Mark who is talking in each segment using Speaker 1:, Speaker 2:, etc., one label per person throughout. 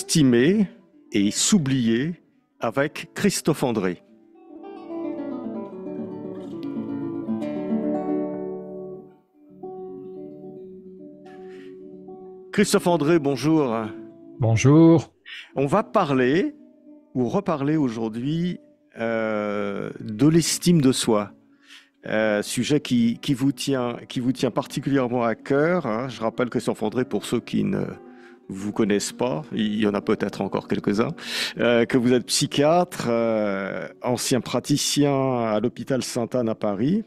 Speaker 1: S'estimer et s'oublier avec Christophe André. Christophe André, bonjour.
Speaker 2: Bonjour.
Speaker 1: On va parler ou reparler aujourd'hui de l'estime de soi. Sujet qui vous tient particulièrement à cœur, hein. Je rappelle Christophe André, pour ceux qui ne vous connaissent pas, il y en a peut-être encore quelques-uns, que vous êtes psychiatre, ancien praticien à l'hôpital Sainte-Anne à Paris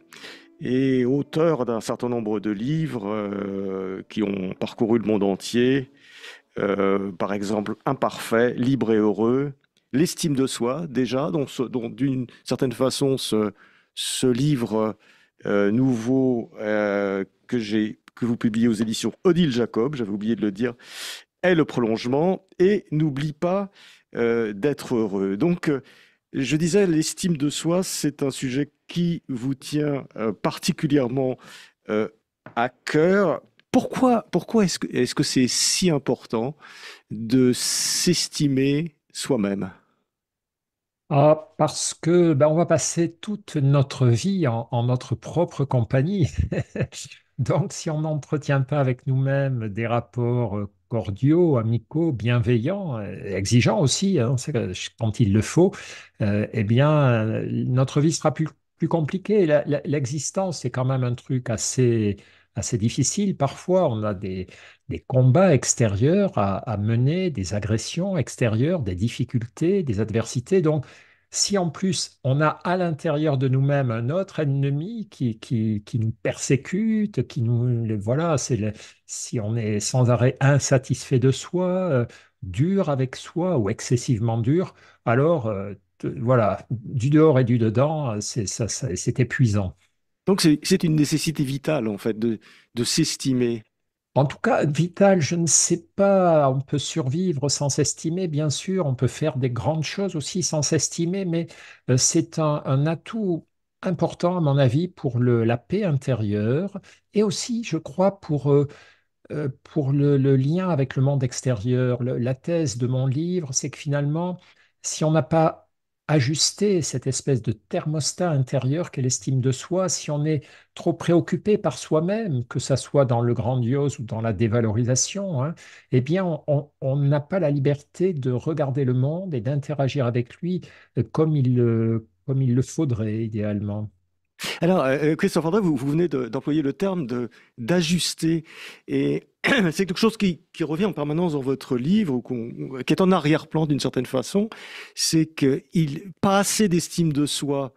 Speaker 1: et auteur d'un certain nombre de livres qui ont parcouru le monde entier. Par exemple, Imparfait, Libre et heureux, l'estime de soi déjà, dont d'une certaine façon ce livre nouveau que vous publiez aux éditions Odile Jacob, j'avais oublié de le dire, est le prolongement, et n'oublie pas d'être heureux. Donc, je disais, l'estime de soi, c'est un sujet qui vous tient particulièrement euh, à cœur. Pourquoi est-ce que c'est si important de s'estimer soi-même?
Speaker 2: Parce que on va passer toute notre vie en notre propre compagnie. Donc, si on n'entretient pas avec nous-mêmes des rapports cordiaux, amicaux, bienveillants, exigeants aussi, hein, quand il le faut, eh bien, notre vie sera plus compliquée. L'existence, c'est quand même un truc assez difficile. Parfois, on a des combats extérieurs à mener, des agressions extérieures, des difficultés, des adversités. Donc, si en plus on a à l'intérieur de nous-mêmes un autre ennemi qui nous persécute, voilà, si on est sans arrêt insatisfait de soi, dur avec soi ou excessivement dur, alors voilà, du dehors et du dedans, c'est épuisant.
Speaker 1: Donc c'est une nécessité vitale en fait de s'estimer.
Speaker 2: En tout cas, vital, je ne sais pas, on peut survivre sans s'estimer, bien sûr, on peut faire des grandes choses aussi sans s'estimer, mais c'est un atout important, à mon avis, pour la paix intérieure et aussi, je crois, pour le lien avec le monde extérieur. La thèse de mon livre, c'est que finalement, si on n'a pas ajusté cette espèce de thermostat intérieur qu'est l'estime de soi, si on est trop préoccupé par soi-même, que ça soit dans le grandiose ou dans la dévalorisation, hein, eh bien, on n'a pas la liberté de regarder le monde et d'interagir avec lui comme il le faudrait idéalement.
Speaker 1: Alors, Christophe André, vous venez d'employer le terme d'ajuster. Et c'est quelque chose qui revient en permanence dans votre livre, qui est en arrière-plan d'une certaine façon. C'est que pas assez d'estime de soi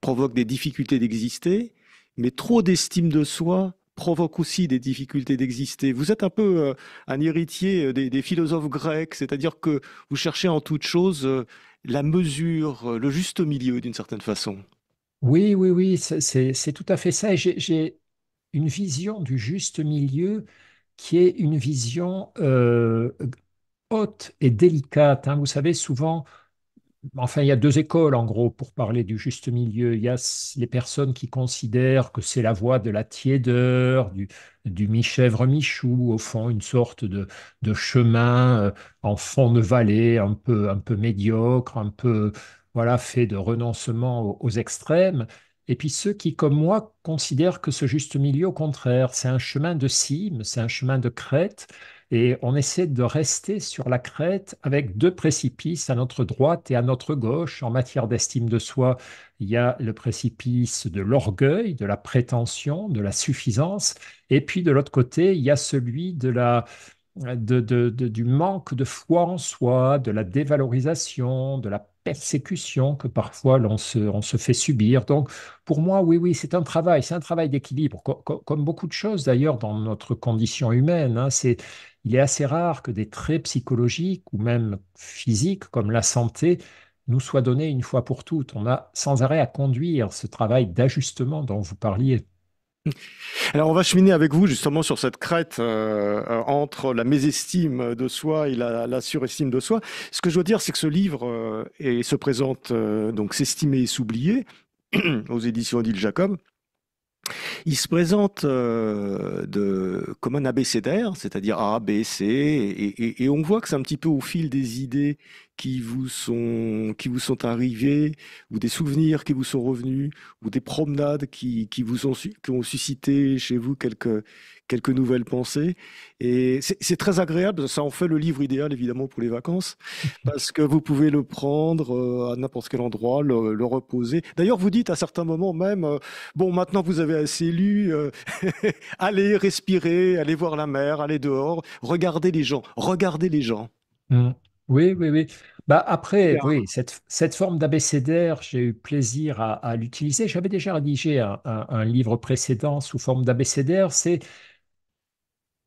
Speaker 1: provoque des difficultés d'exister, mais trop d'estime de soi provoque aussi des difficultés d'exister. Vous êtes un peu un héritier des philosophes grecs, c'est-à-dire que vous cherchez en toute chose la mesure, le juste milieu d'une certaine façon.
Speaker 2: Oui, oui, oui, c'est tout à fait ça. Et j'ai une vision du juste milieu qui est une vision haute et délicate, hein. Vous savez, souvent, enfin, il y a deux écoles en gros pour parler du juste milieu. Il y a les personnes qui considèrent que c'est la voie de la tiédeur, du mi-chèvre, mi-chou, au fond, une sorte de chemin en fond de vallée, un peu médiocre, un peu voilà, fait de renoncement aux extrêmes. Et puis ceux qui, comme moi, considèrent que ce juste milieu, au contraire, c'est un chemin de cime, c'est un chemin de crête et on essaie de rester sur la crête avec deux précipices à notre droite et à notre gauche. En matière d'estime de soi, il y a le précipice de l'orgueil, de la prétention, de la suffisance. Et puis de l'autre côté, il y a celui du manque de foi en soi, de la dévalorisation, de la persécution que parfois on se fait subir. Donc, pour moi, oui, oui, c'est un travail d'équilibre, comme beaucoup de choses d'ailleurs dans notre condition humaine, hein. Il est assez rare que des traits psychologiques ou même physiques comme la santé nous soient donnés une fois pour toutes. On a sans arrêt à conduire ce travail d'ajustement dont vous parliez.
Speaker 1: Alors, on va cheminer avec vous justement sur cette crête entre la mésestime de soi et la surestime de soi. Ce que je dois dire, c'est que ce livre se présente donc S'estimer et s'oublier aux éditions Odile Jacob. Il se présente comme un abécédaire, c'est-à-dire A, B, C, et on voit que c'est un petit peu au fil des idées qui vous sont arrivées, ou des souvenirs qui vous sont revenus, ou des promenades qui ont suscité chez vous quelques nouvelles pensées. Et c'est très agréable, ça en fait le livre idéal évidemment pour les vacances, parce que vous pouvez le prendre à n'importe quel endroit, le reposer. D'ailleurs, vous dites à certains moments même, bon, maintenant vous avez assez lu, allez respirer, allez voir la mer, allez dehors, regardez les gens.
Speaker 2: Mm. Oui, oui, oui. Bah après,
Speaker 1: Bien.
Speaker 2: oui, cette forme d'abécédaire, j'ai eu plaisir à l'utiliser. J'avais déjà rédigé un livre précédent sous forme d'abécédaire. Il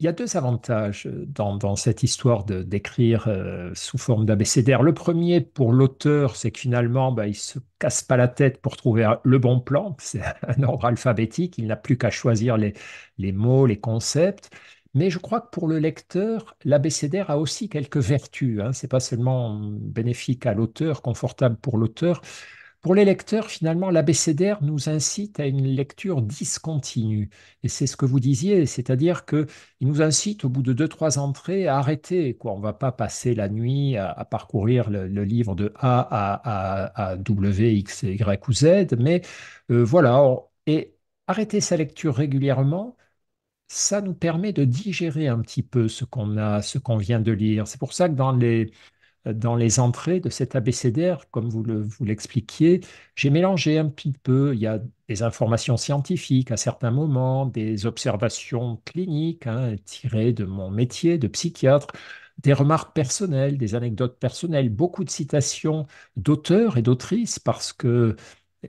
Speaker 2: y a deux avantages dans cette histoire d'écrire sous forme d'abécédaire. Le premier, pour l'auteur, c'est que finalement, bah, il ne se casse pas la tête pour trouver le bon plan. C'est un ordre alphabétique. Il n'a plus qu'à choisir les mots, les concepts. Mais je crois que pour le lecteur, l'abécédaire a aussi quelques vertus, hein. Ce n'est pas seulement bénéfique à l'auteur, confortable pour l'auteur. Pour les lecteurs, finalement, l'abécédaire nous incite à une lecture discontinue. Et c'est ce que vous disiez, c'est-à-dire que il nous incite, au bout de deux, trois entrées, à arrêter, quoi. On ne va pas passer la nuit à parcourir le livre de A à W, X, Y ou Z, mais voilà. Et arrêter sa lecture régulièrement, ça nous permet de digérer un petit peu ce qu'on vient de lire. C'est pour ça que dans les entrées de cet abécédaire, comme vous l'expliquiez, j'ai mélangé un petit peu. Il y a des informations scientifiques à certains moments, des observations cliniques, hein, tirées de mon métier de psychiatre, des remarques personnelles, des anecdotes personnelles, beaucoup de citations d'auteurs et d'autrices, parce que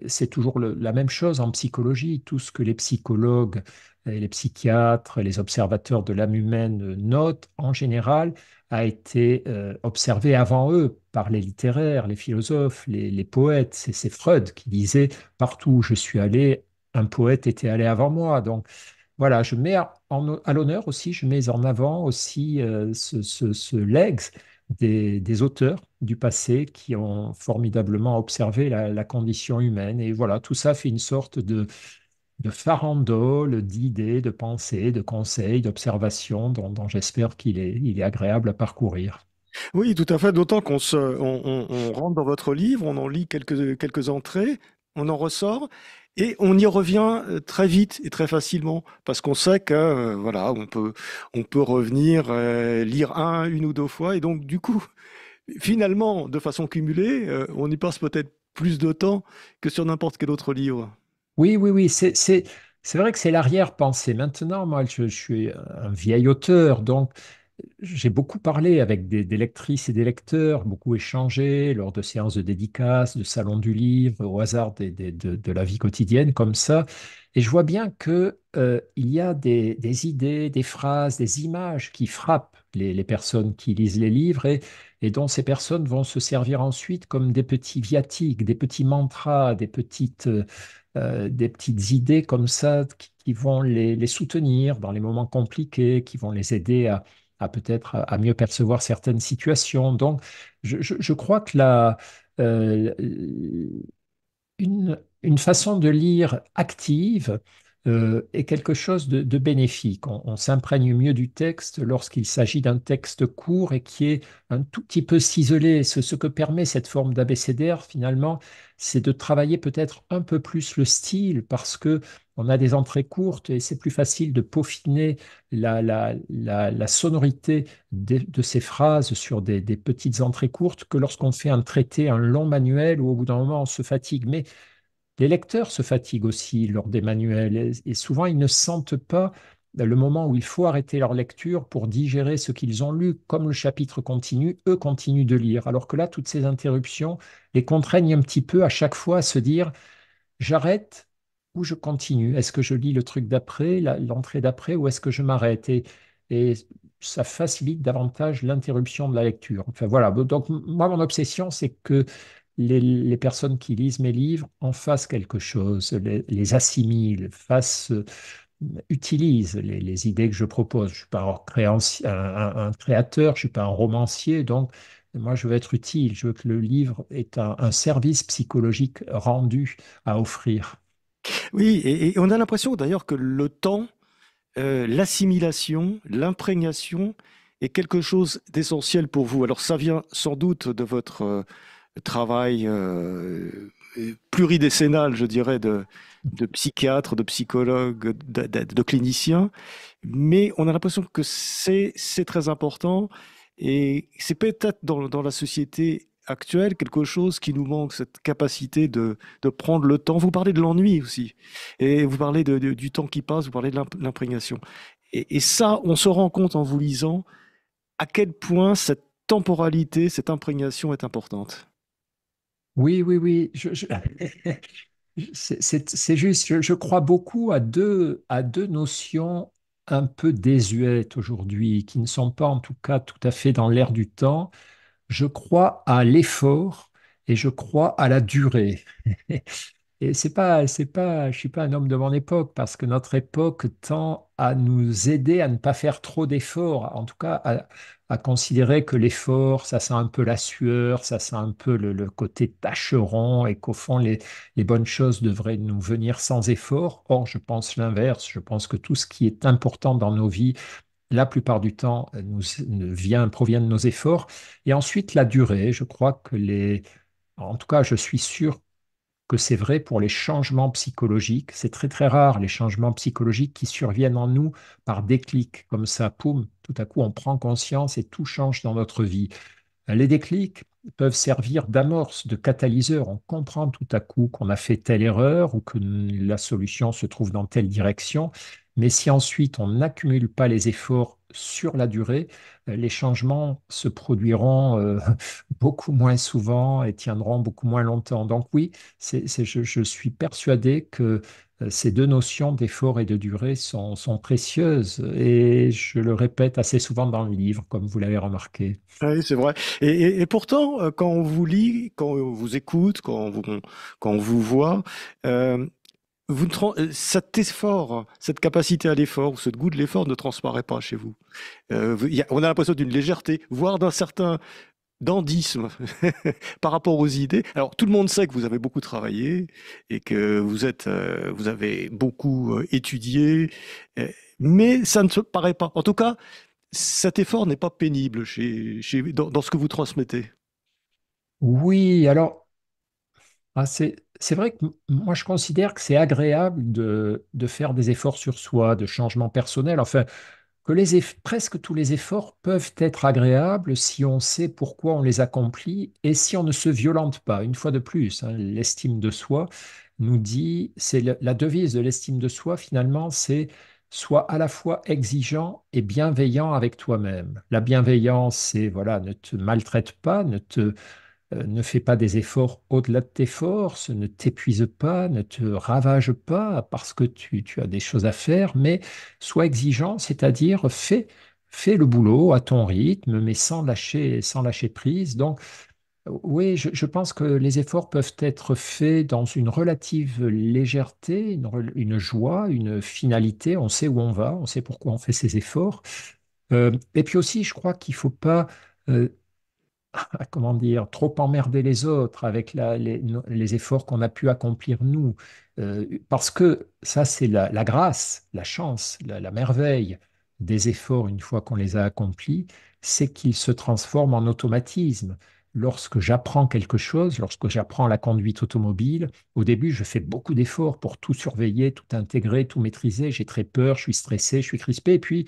Speaker 2: c'est toujours la même chose en psychologie. Tout ce que les psychologues, et les psychiatres, les observateurs de l'âme humaine notent, en général, a été observé avant eux par les littéraires, les philosophes, les poètes. C'est Freud qui disait, partout où je suis allé, un poète était allé avant moi. Donc voilà, je mets à l'honneur aussi, je mets en avant aussi ce legs des auteurs du passé qui ont formidablement observé la condition humaine. Et voilà, tout ça fait une sorte de farandole d'idées, de pensées, de conseils, d'observations dont j'espère il est agréable à parcourir.
Speaker 1: Oui, tout à fait, d'autant on rentre dans votre livre, on en lit quelques entrées, on en ressort, et on y revient très vite et très facilement, parce qu'on sait que, voilà, on peut revenir, lire une ou deux fois, et donc, du coup, finalement, de façon cumulée, on y passe peut-être plus de temps que sur n'importe quel autre livre.
Speaker 2: Oui, oui, oui, c'est vrai que c'est l'arrière-pensée. Maintenant, moi, je suis un vieil auteur, donc j'ai beaucoup parlé avec des lectrices et des lecteurs, beaucoup échangé lors de séances de dédicaces, de salons du livre, au hasard de la vie quotidienne, comme ça. Et je vois bien que, il y a des idées, des phrases, des images qui frappent les personnes qui lisent les livres et dont ces personnes vont se servir ensuite comme des petits viatiques, des petits mantras, des petites idées comme ça qui vont les soutenir dans les moments compliqués, qui vont les aider à peut-être à mieux percevoir certaines situations. Donc, je crois que euh, une façon de lire active est quelque chose de bénéfique. On s'imprègne mieux du texte lorsqu'il s'agit d'un texte court et qui est un tout petit peu ciselé. Ce que permet cette forme d'abécédaire, finalement, c'est de travailler peut-être un peu plus le style parce que on a des entrées courtes et c'est plus facile de peaufiner la sonorité de ces phrases sur des petites entrées courtes que lorsqu'on fait un traité, un long manuel où au bout d'un moment on se fatigue. Mais les lecteurs se fatiguent aussi lors des manuels et souvent ils ne sentent pas le moment où il faut arrêter leur lecture pour digérer ce qu'ils ont lu. Comme le chapitre continue, eux continuent de lire. Alors que là, toutes ces interruptions les contraignent un petit peu à chaque fois à se dire, j'arrête ou je continue. Est-ce que je lis le truc d'après, l'entrée d'après, ou est-ce que je m'arrête? Et ça facilite davantage l'interruption de la lecture. Enfin voilà, donc moi, mon obsession, c'est que les personnes qui lisent mes livres en fassent quelque chose, les assimilent, utilisent les idées que je propose. Je ne suis pas un créateur, je ne suis pas un romancier, donc moi je veux être utile, je veux que le livre ait un service psychologique rendu à offrir.
Speaker 1: Oui, et on a l'impression d'ailleurs que le temps, l'assimilation, l'imprégnation est quelque chose d'essentiel pour vous. Alors ça vient sans doute de votre travail pluridécennal, je dirais, de psychiatre, de psychologue, de clinicien, mais on a l'impression que c'est très important et c'est peut-être dans la société actuelle quelque chose qui nous manque, cette capacité de prendre le temps. Vous parlez de l'ennui aussi, et vous parlez du temps qui passe, vous parlez de l'imprégnation. Et ça, on se rend compte en vous lisant à quel point cette temporalité, cette imprégnation est importante.
Speaker 2: Oui, oui, oui. C'est juste, je crois beaucoup à deux notions un peu désuètes aujourd'hui, qui ne sont pas en tout cas tout à fait dans l'air du temps. Je crois à l'effort et je crois à la durée. Et je suis pas un homme de mon époque parce que notre époque tend à nous aider à ne pas faire trop d'efforts, en tout cas à considérer que l'effort, ça sent un peu la sueur, ça sent un peu le côté tâcheron et qu'au fond, les bonnes choses devraient nous venir sans effort. Or, je pense l'inverse. Je pense que tout ce qui est important dans nos vies, la plupart du temps, provient de nos efforts. Et ensuite, la durée. Je crois que en tout cas, je suis sûr que c'est vrai pour les changements psychologiques. C'est très très rare les changements psychologiques qui surviennent en nous par déclic, comme ça, poum, tout à coup on prend conscience et tout change dans notre vie. Les déclics peuvent servir d'amorce, de catalyseur. On comprend tout à coup qu'on a fait telle erreur ou que la solution se trouve dans telle direction. Mais si ensuite on n'accumule pas les efforts sur la durée, les changements se produiront beaucoup moins souvent et tiendront beaucoup moins longtemps. Donc oui, je suis persuadé que ces deux notions d'effort et de durée sont précieuses et je le répète assez souvent dans le livre, comme vous l'avez remarqué.
Speaker 1: Oui, c'est vrai. Et pourtant, quand on vous lit, quand on vous écoute, quand on vous voit, euh, cet effort, cette capacité à l'effort, ou ce goût de l'effort ne transparaît pas chez vous. On a l'impression d'une légèreté, voire d'un certain dandysme par rapport aux idées. Alors, tout le monde sait que vous avez beaucoup travaillé et que vous avez beaucoup étudié, euh, mais ça ne se paraît pas. En tout cas, cet effort n'est pas pénible dans ce que vous transmettez.
Speaker 2: Oui, alors, c'est vrai que moi je considère que c'est agréable de faire des efforts sur soi, de changement personnel. Enfin, que presque tous les efforts peuvent être agréables si on sait pourquoi on les accomplit et si on ne se violente pas. Une fois de plus, hein, l'estime de soi nous dit, la devise de l'estime de soi finalement, c'est sois à la fois exigeant et bienveillant avec toi-même. La bienveillance, c'est voilà, ne te maltraite pas, ne fais pas des efforts au-delà de tes forces, ne t'épuise pas, ne te ravage pas parce que tu as des choses à faire, mais sois exigeant, c'est-à-dire fais le boulot à ton rythme, mais sans lâcher prise. Donc, oui, je pense que les efforts peuvent être faits dans une relative légèreté, une joie, une finalité. On sait où on va, on sait pourquoi on fait ces efforts. Et puis aussi, je crois qu'il ne faut pas euh, comment dire, trop emmerder les autres avec les efforts qu'on a pu accomplir nous. Parce que ça, c'est la grâce, la chance, la merveille des efforts une fois qu'on les a accomplis, c'est qu'ils se transforment en automatisme. Lorsque j'apprends quelque chose, lorsque j'apprends la conduite automobile, au début, je fais beaucoup d'efforts pour tout surveiller, tout intégrer, tout maîtriser. J'ai très peur, je suis stressé, je suis crispé. Et puis,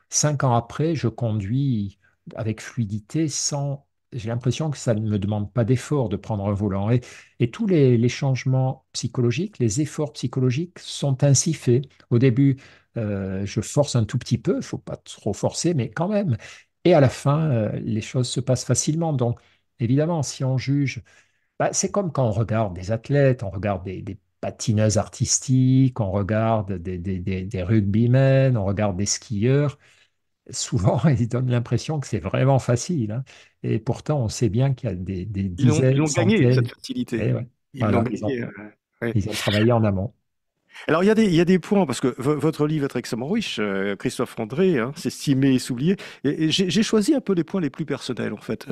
Speaker 2: 5 ans après, je conduis avec fluidité sans j'ai l'impression que ça ne me demande pas d'effort de prendre un volant. Et tous les changements psychologiques, les efforts psychologiques sont ainsi faits. Au début, je force un tout petit peu, il ne faut pas trop forcer, mais quand même. Et à la fin, les choses se passent facilement. Donc, évidemment, si on juge, bah, c'est comme quand on regarde des athlètes, on regarde des patineuses artistiques, on regarde des rugbymen, on regarde des skieurs souvent, ils donnent l'impression que c'est vraiment facile, hein. Et pourtant, on sait bien qu'il y a des
Speaker 1: Ils
Speaker 2: dizaines,
Speaker 1: l'ont gagné, cette
Speaker 2: centaines.
Speaker 1: facilité.
Speaker 2: Et ouais,
Speaker 1: Ils l'ont
Speaker 2: voilà,
Speaker 1: gagné. Ouais.
Speaker 2: ils ont travaillé en amont.
Speaker 1: Alors, il y a des points, parce que votre livre est extrêmement riche, Christophe André, hein, s'estimer et s'oublier. Et j'ai choisi un peu les points les plus personnels, en fait.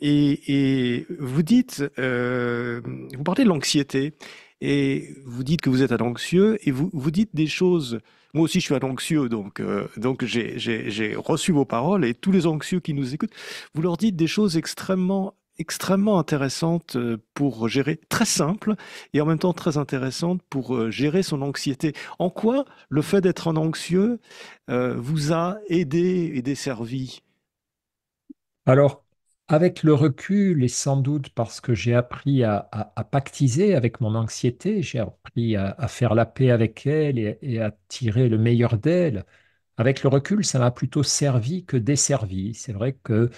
Speaker 1: Et vous dites, vous parlez de l'anxiété. et vous dites que vous êtes un anxieux et vous dites des choses. Moi aussi, je suis un anxieux, donc j'ai reçu vos paroles et tous les anxieux qui nous écoutent, vous leur dites des choses extrêmement intéressantes pour gérer, très simples et en même temps très intéressantes pour gérer son anxiété. En quoi le fait d'être un anxieux vous a aidé et desservi?
Speaker 2: Alors, avec le recul et sans doute parce que j'ai appris à pactiser avec mon anxiété, j'ai appris à faire la paix avec elle et à tirer le meilleur d'elle, avec le recul, ça m'a plutôt servi que desservi. C'est vrai que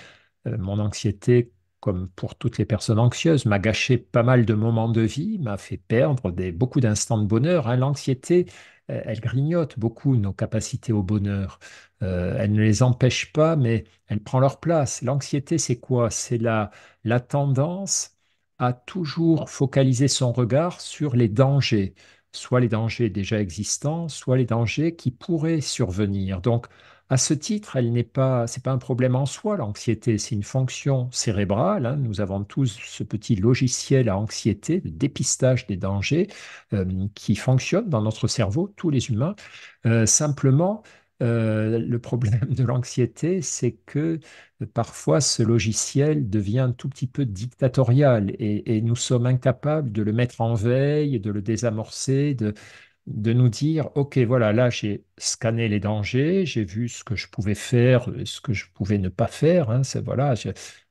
Speaker 2: mon anxiété, comme pour toutes les personnes anxieuses, m'a gâché pas mal de moments de vie, m'a fait perdre beaucoup d'instants de bonheur, hein. L'anxiété, elle grignote beaucoup nos capacités au bonheur. Elle ne les empêche pas, mais elle prend leur place. L'anxiété, c'est quoi? C'est la tendance à toujours focaliser son regard sur les dangers, soit les dangers déjà existants, soit les dangers qui pourraient survenir. Donc, à ce titre, c'est pas un problème en soi, l'anxiété, c'est une fonction cérébrale, hein. Nous avons tous ce petit logiciel à anxiété, de dépistage des dangers, qui fonctionne dans notre cerveau, tous les humains. Simplement, le problème de l'anxiété, c'est que parfois ce logiciel devient un tout petit peu dictatorial et nous sommes incapables de le mettre en veille, de le désamorcer, de nous dire, OK, voilà, là, j'ai scanné les dangers, j'ai vu ce que je pouvais faire, ce que je pouvais ne pas faire, hein, voilà,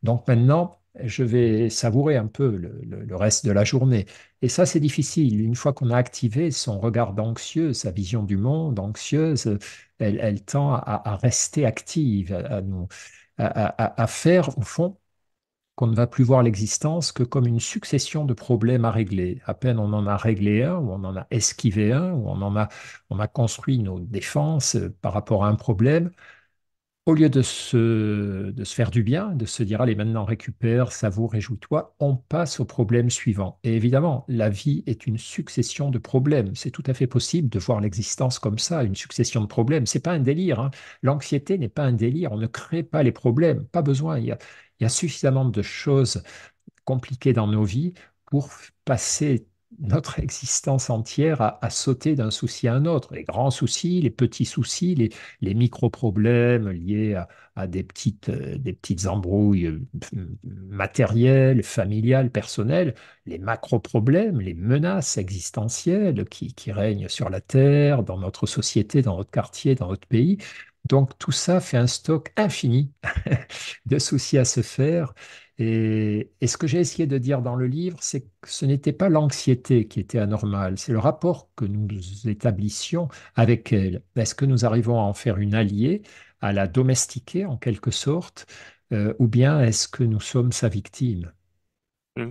Speaker 2: donc maintenant, je vais savourer un peu le reste de la journée. Et ça, c'est difficile. Une fois qu'on a activé son regard anxieux, sa vision du monde anxieuse, elle tend à rester active, à faire, au fond, qu'on ne va plus voir l'existence que comme une succession de problèmes à régler. À peine on en a réglé un, ou on en a esquivé un, ou on a construit nos défenses par rapport à un problème, au lieu de se faire du bien, de se dire, allez, maintenant récupère, savoure, réjouis-toi, on passe au problème suivant. Et évidemment, la vie est une succession de problèmes. C'est tout à fait possible de voir l'existence comme ça, une succession de problèmes. C'est pas un délire, hein. L'anxiété n'est pas un délire. On ne crée pas les problèmes. Pas besoin. Il y a suffisamment de choses compliqué dans nos vies pour passer notre existence entière à sauter d'un souci à un autre. Les grands soucis, les petits soucis, les micro-problèmes liés à des petites embrouilles matérielles, familiales, personnelles, les macro-problèmes, les menaces existentielles qui règnent sur la Terre, dans notre société, dans notre quartier, dans notre pays. Donc tout ça fait un stock infini de soucis à se faire. Et ce que j'ai essayé de dire dans le livre, c'est que ce n'était pas l'anxiété qui était anormale, c'est le rapport que nous établissions avec elle. Est-ce que nous arrivons à en faire une alliée, à la domestiquer en quelque sorte, ou bien est-ce que nous sommes sa victime?
Speaker 1: Mm.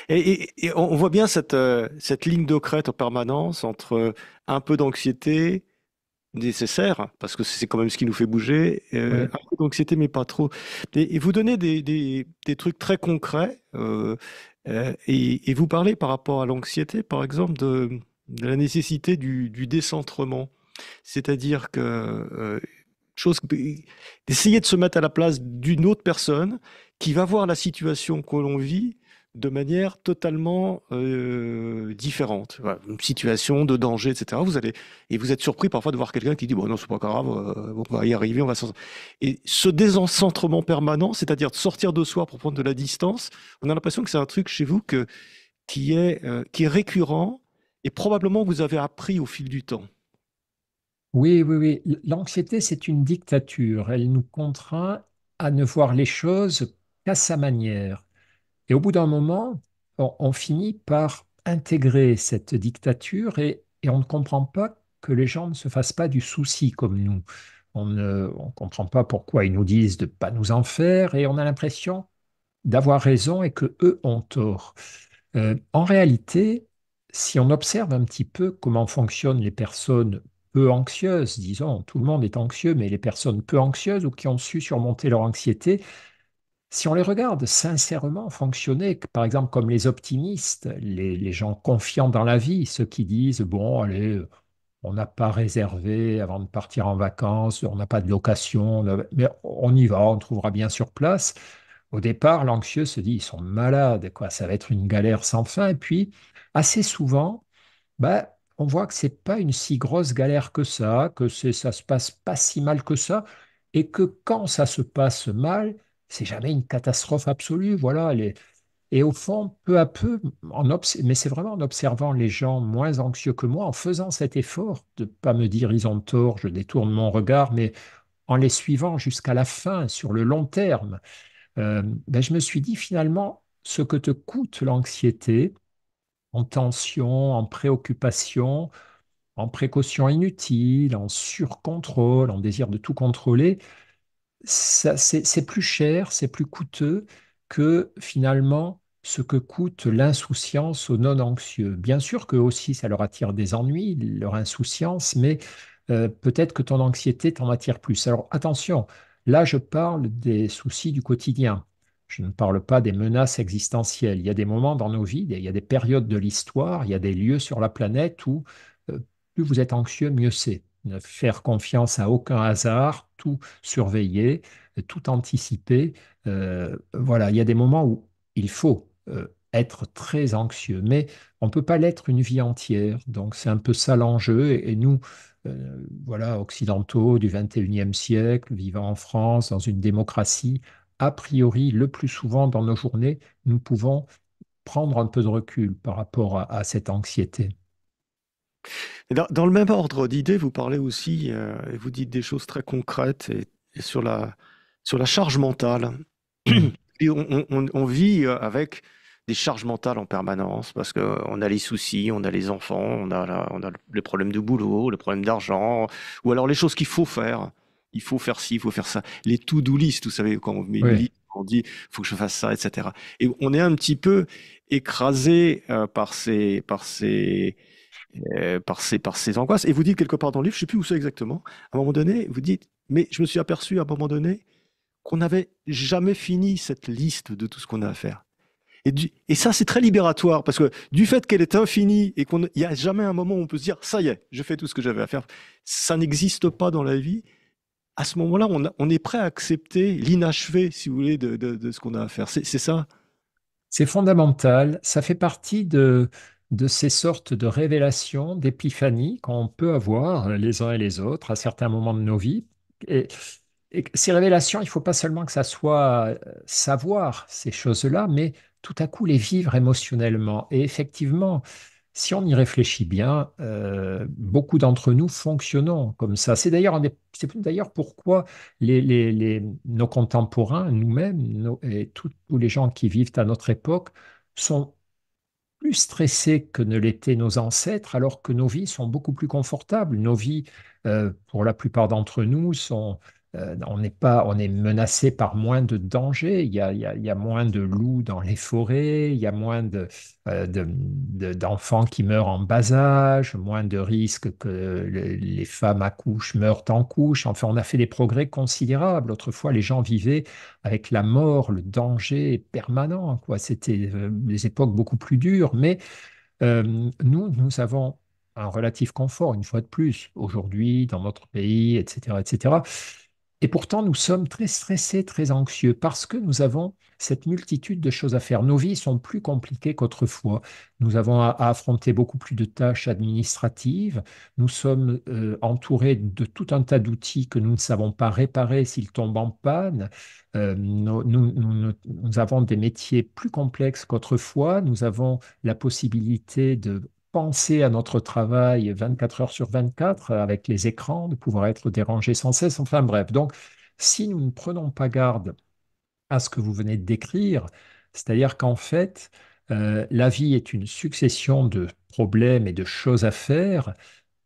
Speaker 1: Et on voit bien cette ligne de crête en permanence entre un peu d'anxiété nécessaire, parce que c'est quand même ce qui nous fait bouger,
Speaker 2: Oui,
Speaker 1: un peu d'anxiété, mais pas trop. Et vous donnez des trucs très concrets, et vous parlez par rapport à l'anxiété, par exemple, de la nécessité du décentrement. C'est-à-dire que chose, d'essayer de se mettre à la place d'une autre personne qui va voir la situation que l'on vit de manière totalement différente. Voilà, une situation de danger, etc. Et vous êtes surpris parfois de voir quelqu'un qui dit, bon non, c'est pas grave, on va y arriver, on va s'en... Et ce désencentrement permanent, c'est-à-dire de sortir de soi pour prendre de la distance, on a l'impression que c'est un truc chez vous qui est récurrent et probablement que vous avez appris au fil du temps.
Speaker 2: oui, oui, oui. L'anxiété, c'est une dictature. Elle nous contraint à ne voir les choses qu'à sa manière. Et au bout d'un moment, on finit par intégrer cette dictature et on ne comprend pas que les gens ne se fassent pas du souci comme nous. On ne on comprend pas pourquoi ils nous disent de ne pas nous en faire et on a l'impression d'avoir raison et que eux ont tort. En réalité, si on observe un petit peu comment fonctionnent les personnes peu anxieuses, disons, tout le monde est anxieux, mais les personnes peu anxieuses ou qui ont su surmonter leur anxiété, si on les regarde sincèrement fonctionner, par exemple comme les optimistes, les gens confiants dans la vie, ceux qui disent, bon, allez, on n'a pas réservé avant de partir en vacances, on n'a pas de location, mais on y va, on trouvera bien sur place. Au départ, l'anxieux se dit, ils sont malades, quoi, ça va être une galère sans fin. Et puis, assez souvent, bah, on voit que c'est pas une si grosse galère que ça, ça se passe pas si mal que ça, et que quand ça se passe mal, c'est jamais une catastrophe absolue. Voilà, et au fond, peu à peu, mais c'est vraiment en observant les gens moins anxieux que moi, en faisant cet effort de ne pas me dire ils ont tort, je détourne mon regard, mais en les suivant jusqu'à la fin, sur le long terme, ben, je me suis dit finalement, ce que te coûte l'anxiété, en tension, en préoccupation, en précaution inutile, en surcontrôle, en désir de tout contrôler, c'est plus cher, c'est plus coûteux que finalement ce que coûte l'insouciance aux non-anxieux. Bien sûr que aussi ça leur attire des ennuis, leur insouciance, mais peut-être que ton anxiété t'en attire plus. Alors attention, là je parle des soucis du quotidien. Je ne parle pas des menaces existentielles. Il y a des moments dans nos vies, il y a des périodes de l'histoire, il y a des lieux sur la planète où euh, plus vous êtes anxieux, mieux c'est. Ne faire confiance à aucun hasard, tout surveiller, tout anticiper. Voilà, il y a des moments où il faut être très anxieux, mais on ne peut pas l'être une vie entière. Donc c'est un peu ça l'enjeu. Et nous, voilà, occidentaux du 21e siècle, vivant en France, dans une démocratie, a priori, le plus souvent dans nos journées, nous pouvons prendre un peu de recul par rapport à cette anxiété.
Speaker 1: Et dans le même ordre d'idées, vous parlez aussi, et vous dites des choses très concrètes et sur la charge mentale.
Speaker 2: Mm.
Speaker 1: Et on vit avec des charges mentales en permanence parce qu'on a les soucis, on a les enfants, on a les problèmes de boulot, les problèmes d'argent, ou alors les choses qu'il faut faire. Il faut faire ci, il faut faire ça. Les to-do list, vous savez, quand on met une
Speaker 2: Oui.
Speaker 1: liste, on dit, il faut que je fasse ça, etc. Et on est un petit peu écrasé par ces angoisses. Et vous dites quelque part dans le livre, je ne sais plus où c'est exactement, à un moment donné, vous dites, mais je me suis aperçu à un moment donné qu'on n'avait jamais fini cette liste de tout ce qu'on a à faire. Et ça, c'est très libératoire, parce que du fait qu'elle est infinie et qu'il n'y a jamais un moment où on peut se dire, ça y est, je fais tout ce que j'avais à faire, ça n'existe pas dans la vie. À ce moment-là, on est prêt à accepter l'inachevé, si vous voulez, de ce qu'on a à faire. C'est ça.
Speaker 2: C'est fondamental. Ça fait partie de ces sortes de révélations, d'épiphanies qu'on peut avoir les uns et les autres à certains moments de nos vies. Et, et ces révélations, il ne faut pas seulement que ça soit savoir ces choses-là, mais tout à coup les vivre émotionnellement. Et effectivement, si on y réfléchit bien, beaucoup d'entre nous fonctionnons comme ça. C'est d'ailleurs pourquoi nos contemporains, nous-mêmes, et tous les gens qui vivent à notre époque, sont plus stressés que ne l'étaient nos ancêtres, alors que nos vies sont beaucoup plus confortables. Nos vies, pour la plupart d'entre nous, on n'est pas, on est menacé par moins de dangers. Il y a moins de loups dans les forêts, il y a moins d'enfants qui meurent en bas âge, moins de risques que les femmes accouchent, meurent en couche. Enfin, on a fait des progrès considérables. Autrefois, les gens vivaient avec la mort, le danger permanent, quoi. C'était des époques beaucoup plus dures, mais nous avons un relatif confort, une fois de plus, aujourd'hui, dans notre pays, etc., etc. Et pourtant, nous sommes très stressés, très anxieux, parce que nous avons cette multitude de choses à faire. Nos vies sont plus compliquées qu'autrefois. Nous avons à affronter beaucoup plus de tâches administratives. Nous sommes entourés de tout un tas d'outils que nous ne savons pas réparer s'ils tombent en panne. Nous avons des métiers plus complexes qu'autrefois. Nous avons la possibilité de penser à notre travail 24 heures sur 24 avec les écrans, de pouvoir être dérangé sans cesse. Enfin bref, donc si nous ne prenons pas garde à ce que vous venez de décrire, c'est-à-dire qu'en fait, la vie est une succession de problèmes et de choses à faire,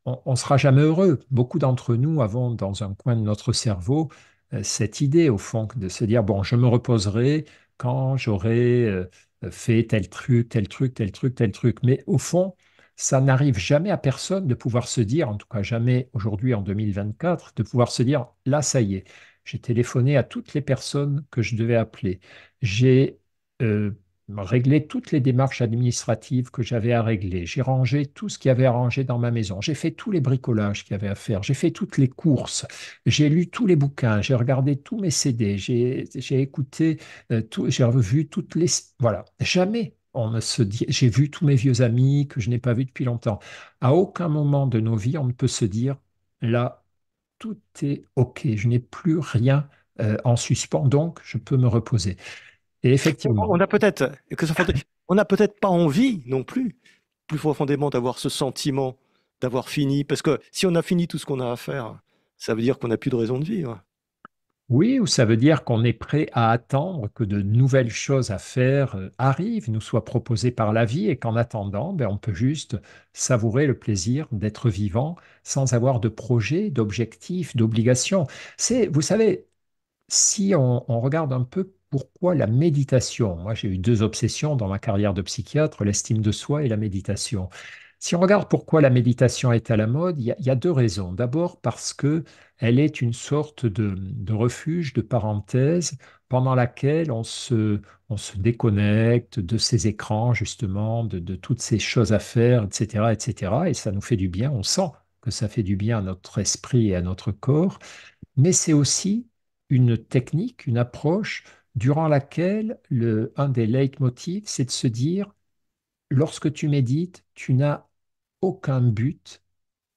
Speaker 2: on ne sera jamais heureux. Beaucoup d'entre nous avons dans un coin de notre cerveau cette idée, au fond, de se dire, bon, je me reposerai quand j'aurai fait tel truc, tel truc, tel truc, tel truc. Mais au fond, ça n'arrive jamais à personne de pouvoir se dire, en tout cas jamais aujourd'hui en 2024, de pouvoir se dire, là, ça y est, j'ai téléphoné à toutes les personnes que je devais appeler. J'ai réglé toutes les démarches administratives que j'avais à régler. J'ai rangé tout ce qu'il y avait à ranger dans ma maison. J'ai fait tous les bricolages qu'il y avait à faire. J'ai fait toutes les courses. J'ai lu tous les bouquins. J'ai regardé tous mes CD. J'ai écouté tout. J'ai revu toutes les. Voilà. Jamais on ne se dit. J'ai vu tous mes vieux amis que je n'ai pas vus depuis longtemps. À aucun moment de nos vies, on ne peut se dire là, tout est OK. Je n'ai plus rien en suspens, donc je peux me reposer. Et effectivement.
Speaker 1: On a peut-être, on n'a peut-être pas envie non plus, plus profondément d'avoir ce sentiment d'avoir fini, parce que si on a fini tout ce qu'on a à faire, ça veut dire qu'on n'a plus de raison de vivre.
Speaker 2: Oui, ou ça veut dire qu'on est prêt à attendre que de nouvelles choses à faire arrivent, nous soient proposées par la vie, et qu'en attendant, ben, on peut juste savourer le plaisir d'être vivant sans avoir de projet, d'objectifs, d'obligations. Vous savez, si on regarde un peu pourquoi la méditation, moi j'ai eu deux obsessions dans ma carrière de psychiatre, l'estime de soi et la méditation. Si on regarde pourquoi la méditation est à la mode, il y a deux raisons. D'abord parce que elle est une sorte de refuge, de parenthèse, pendant laquelle on se déconnecte de ces écrans, justement, de toutes ces choses à faire, etc., etc. Et ça nous fait du bien, on sent que ça fait du bien à notre esprit et à notre corps, mais c'est aussi une technique, une approche durant laquelle un des leitmotifs, c'est de se dire, lorsque tu médites, tu n'as aucun but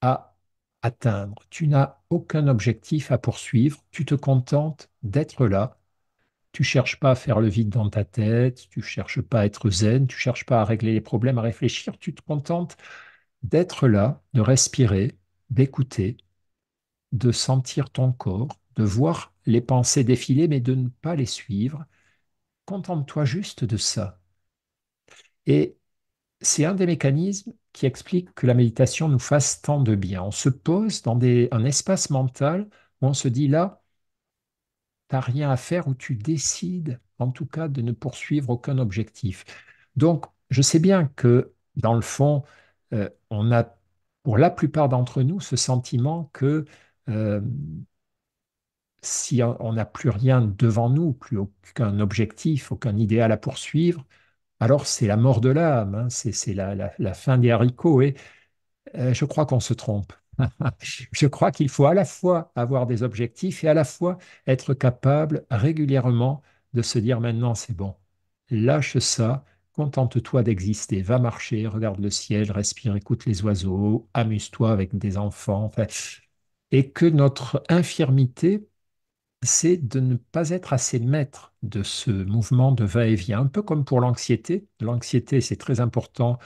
Speaker 2: à atteindre, tu n'as aucun objectif à poursuivre, tu te contentes d'être là, tu cherches pas à faire le vide dans ta tête, tu cherches pas à être zen, tu cherches pas à régler les problèmes, à réfléchir, tu te contentes d'être là, de respirer, d'écouter, de sentir ton corps, de voir les pensées défiler, mais de ne pas les suivre. Contente-toi juste de ça. Et c'est un des mécanismes qui explique que la méditation nous fasse tant de bien. On se pose dans un espace mental où on se dit là, tu n'as rien à faire, où tu décides en tout cas de ne poursuivre aucun objectif. Donc, je sais bien que dans le fond, on a pour la plupart d'entre nous ce sentiment que euh, si on n'a plus rien devant nous, plus aucun objectif, aucun idéal à poursuivre, alors c'est la mort de l'âme, hein, c'est la fin des haricots. Et je crois qu'on se trompe. Je crois qu'il faut à la fois avoir des objectifs et à la fois être capable régulièrement de se dire maintenant c'est bon, lâche ça, contente-toi d'exister, va marcher, regarde le ciel, respire, écoute les oiseaux, amuse-toi avec des enfants. Enfin, et que notre infirmité, c'est de ne pas être assez maître de ce mouvement de va-et-vient, un peu comme pour l'anxiété. L'anxiété, c'est très important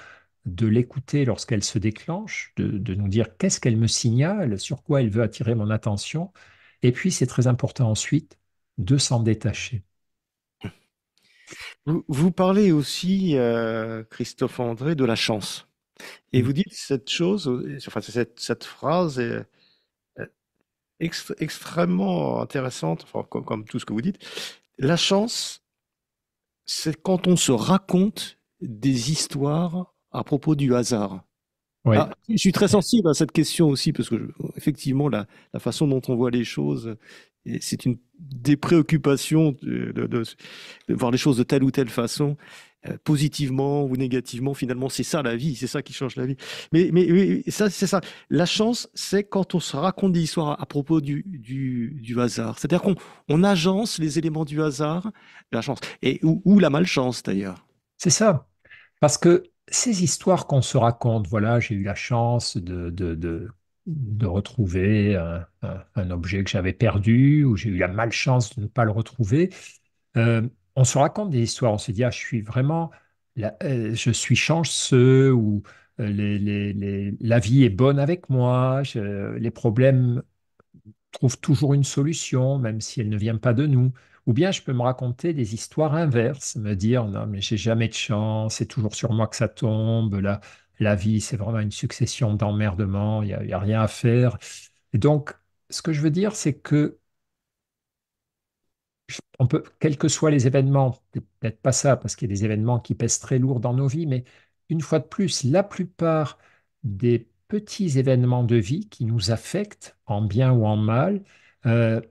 Speaker 2: de l'écouter lorsqu'elle se déclenche, de nous dire qu'est-ce qu'elle me signale, sur quoi elle veut attirer mon attention. Et puis, c'est très important ensuite de s'en détacher.
Speaker 1: Vous parlez aussi, Christophe André, de la chance. Et
Speaker 2: Mm.
Speaker 1: vous dites cette chose, enfin cette phrase est extrêmement intéressante, enfin, comme tout ce que vous dites. La chance, c'est quand on se raconte des histoires à propos du hasard.
Speaker 2: Oui,
Speaker 1: Ah, je suis très sensible à cette question aussi, parce que effectivement, la façon dont on voit les choses, et c'est une des préoccupations de voir les choses de telle ou telle façon, positivement ou négativement. Finalement, c'est ça la vie, c'est ça qui change la vie. Mais oui, ça, c'est ça. La chance, c'est quand on se raconte des histoires à propos du hasard. C'est-à-dire qu'on agence les éléments du hasard, la chance, ou la malchance d'ailleurs.
Speaker 2: c'est ça. Parce que ces histoires qu'on se raconte, voilà, j'ai eu la chance de retrouver un objet que j'avais perdu, ou j'ai eu la malchance de ne pas le retrouver. On se raconte des histoires, on se dit, ah, je suis chanceux, ou la vie est bonne avec moi, les problèmes trouvent toujours une solution, même si elle ne vient pas de nous. Ou bien je peux me raconter des histoires inverses, me dire, non, mais j'ai jamais de chance, c'est toujours sur moi que ça tombe, la vie, c'est vraiment une succession d'emmerdements, il y a rien à faire. Et donc, ce que je veux dire, c'est que on peut, quels que soient les événements, peut-être pas ça, parce qu'il y a des événements qui pèsent très lourd dans nos vies, mais une fois de plus, la plupart des petits événements de vie qui nous affectent en bien ou en mal, euh,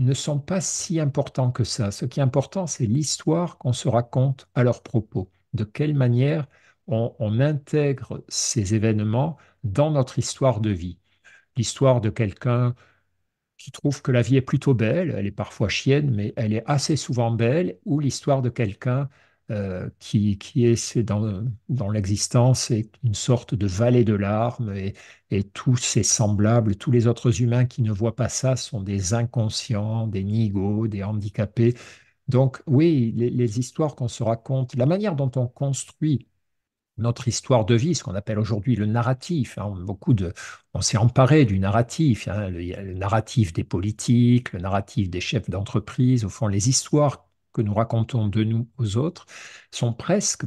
Speaker 2: ne sont pas si importants que ça. Ce qui est important, c'est l'histoire qu'on se raconte à leur propos. De quelle manière on intègre ces événements dans notre histoire de vie. L'histoire de quelqu'un qui trouve que la vie est plutôt belle, elle est parfois chienne, mais elle est assez souvent belle, ou l'histoire de quelqu'un qui est c'est dans l'existence est une sorte de vallée de larmes, et tous ses semblables, tous les autres humains qui ne voient pas ça sont des inconscients, des nigauds, des handicapés. Donc oui, les histoires qu'on se raconte, la manière dont on construit notre histoire de vie, ce qu'on appelle aujourd'hui le narratif. Hein. On s'est emparé du narratif. Hein. Il y a le narratif des politiques, le narratif des chefs d'entreprise. Au fond, les histoires que nous racontons de nous aux autres sont presque